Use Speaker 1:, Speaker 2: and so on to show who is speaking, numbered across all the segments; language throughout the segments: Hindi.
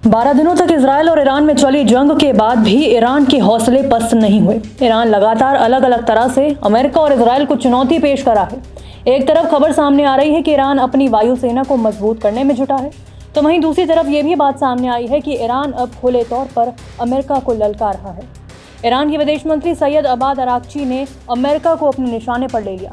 Speaker 1: 12 दिनों तक इजराइल और ईरान में चली जंग के बाद भी ईरान के हौसले पस्त नहीं हुए। ईरान लगातार अलग अलग तरह से अमेरिका और इजराइल को चुनौती पेश करा है। एक तरफ खबर सामने आ रही है कि ईरान अपनी वायुसेना को मजबूत करने में जुटा है, तो वहीं दूसरी तरफ ये भी बात सामने आई है कि ईरान अब खुले तौर पर अमेरिका को ललकार रहा है। ईरान के विदेश मंत्री सैयद अब्बास अराक्ची ने अमेरिका को अपने निशाने पर ले लिया।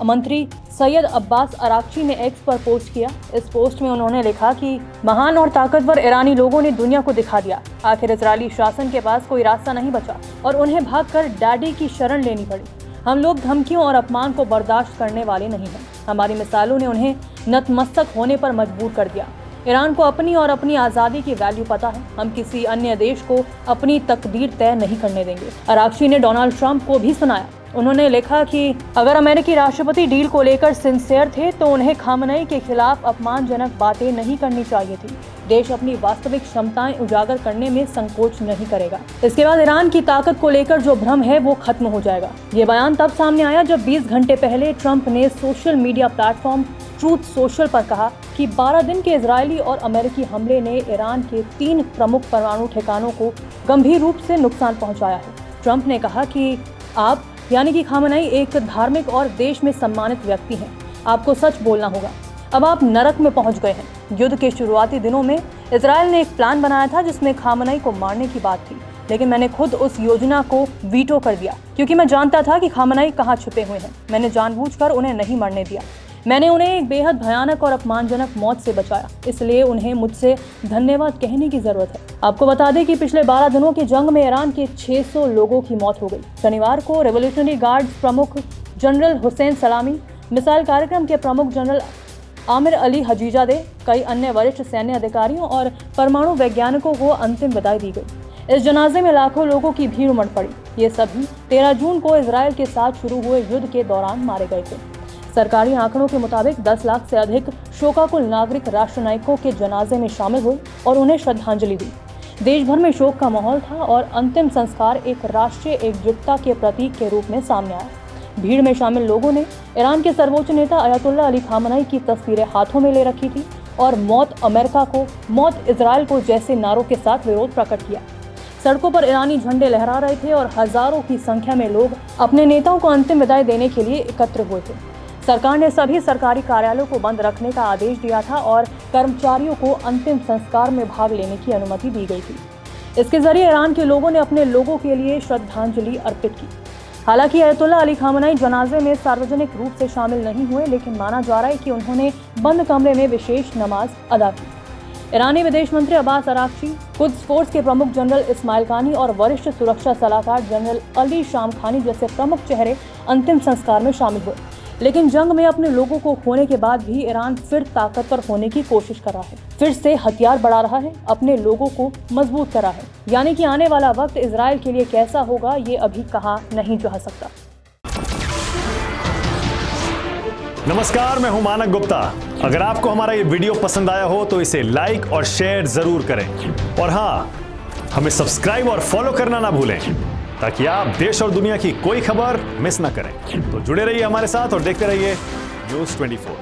Speaker 1: मंत्री सैयद अब्बास अराक्ची ने एक्स पर पोस्ट किया। इस पोस्ट में उन्होंने लिखा कि महान और ताकतवर ईरानी लोगों ने दुनिया को दिखा दिया, आखिर इजरायली शासन के पास कोई रास्ता नहीं बचा और उन्हें भागकर डैडी की शरण लेनी पड़ी। हम लोग धमकियों और अपमान को बर्दाश्त करने वाले नहीं हैं। हमारी मिसालों ने उन्हें नतमस्तक होने पर मजबूर कर दिया। ईरान को अपनी और अपनी आज़ादी की वैल्यू पता है। हम किसी अन्य देश को अपनी तकदीर तय नहीं करने देंगे। अराक्ची ने डोनाल्ड ट्रंप को भी सुनाया। उन्होंने लिखा कि अगर अमेरिकी राष्ट्रपति डील को लेकर सिंसियर थे तो उन्हें खामनेई के खिलाफ अपमानजनक बातें नहीं करनी चाहिए थी। देश अपनी वास्तविक क्षमताएं उजागर करने में संकोच नहीं करेगा। इसके बाद ईरान की ताकत को लेकर जो भ्रम है वो खत्म हो जाएगा। ये बयान तब सामने आया जब 20 घंटे पहले ट्रंप ने social media platform truth social पर कहा कि 12 दिन के इजरायली और अमेरिकी हमले ने ईरान के 3 प्रमुख परमाणु ठिकानों को गंभीर रूप से नुकसान पहुंचाया है। ट्रंप ने कहा कि आप यानी कि खामनेई एक धार्मिक और देश में सम्मानित व्यक्ति हैं। आपको सच बोलना होगा। अब आप नरक में पहुंच गए हैं। युद्ध के शुरुआती दिनों में इजराइल ने एक प्लान बनाया था जिसमें खामनेई को मारने की बात थी, लेकिन मैंने खुद उस योजना को वीटो कर दिया क्योंकि मैं जानता था कि खामनेई कहाँ छुपे हुए हैं। मैंने जानबूझकर उन्हें नहीं मरने दिया। मैंने उन्हें एक बेहद भयानक और अपमानजनक मौत से बचाया, इसलिए उन्हें मुझसे धन्यवाद कहने की जरूरत है। आपको बता दें कि पिछले 12 दिनों की जंग में ईरान के 600 लोगों की मौत हो गई। शनिवार को रेवोल्यूशनरी गार्ड्स प्रमुख जनरल हुसैन सलामी, मिसाइल कार्यक्रम के प्रमुख जनरल आमिर अली हजीजादे, कई अन्य वरिष्ठ सैन्य अधिकारियों और परमाणु वैज्ञानिकों को अंतिम विदाई दी गई। इस जनाजे में लाखों लोगों की भीड़ उमड़ पड़ी। ये सभी 13 जून को इजराइल के साथ शुरू हुए युद्ध के दौरान मारे गए थे। सरकारी आंकड़ों के मुताबिक 10 लाख से अधिक शोकाकुल नागरिक राष्ट्र नायकों के जनाजे में शामिल हुए और उन्हें श्रद्धांजलि दी। देश भर में शोक का माहौल था और अंतिम संस्कार एक राष्ट्रीय एकजुटता के प्रतीक के रूप में सामने आया। भीड़ में शामिल लोगों ने ईरान के सर्वोच्च नेता अयतुल्ला अली खामनेई की तस्वीरें हाथों में ले रखी थी और मौत अमेरिका को, मौत इजराइल को जैसे नारों के साथ विरोध प्रकट किया। सड़कों पर ईरानी झंडे लहरा रहे थे और हजारों की संख्या में लोग अपने नेताओं को अंतिम विदाई देने के लिए एकत्र हुए थे। सरकार ने सभी सरकारी कार्यालयों को बंद रखने का आदेश दिया था और कर्मचारियों को अंतिम संस्कार में भाग लेने की अनुमति दी गई थी। इसके जरिए ईरान के लोगों ने अपने लोगों के लिए श्रद्धांजलि अर्पित की। हालांकि अयतुल्ला अली खामनेई जनाजे में सार्वजनिक रूप से शामिल नहीं हुए, लेकिन माना जा रहा है कि उन्होंने बंद कमरे में विशेष नमाज अदा की। ईरानी विदेश मंत्री अब्बास अराक्ची, कुद्स फोर्स के प्रमुख जनरल इस्माइल कानी और वरिष्ठ सुरक्षा सलाहकार जनरल अली शामखानी जैसे प्रमुख चेहरे अंतिम संस्कार में शामिल हुए। लेकिन जंग में अपने लोगों को खोने के बाद भी ईरान फिर ताकतवर होने की कोशिश कर रहा है, फिर से हथियार बढ़ा रहा है, अपने लोगों को मजबूत कर रहा है। यानी कि आने वाला वक्त इजराइल के लिए कैसा होगा ये अभी कहा नहीं जा सकता।
Speaker 2: नमस्कार, मैं हूं मानक गुप्ता। अगर आपको हमारा ये वीडियो पसंद आया हो तो इसे लाइक और शेयर जरूर करें और हाँ, हमें सब्सक्राइब और फॉलो करना ना भूलें ताकि आप देश और दुनिया की कोई खबर मिस ना करें। तो जुड़े रहिए हमारे साथ और देखते रहिए न्यूज़ 24।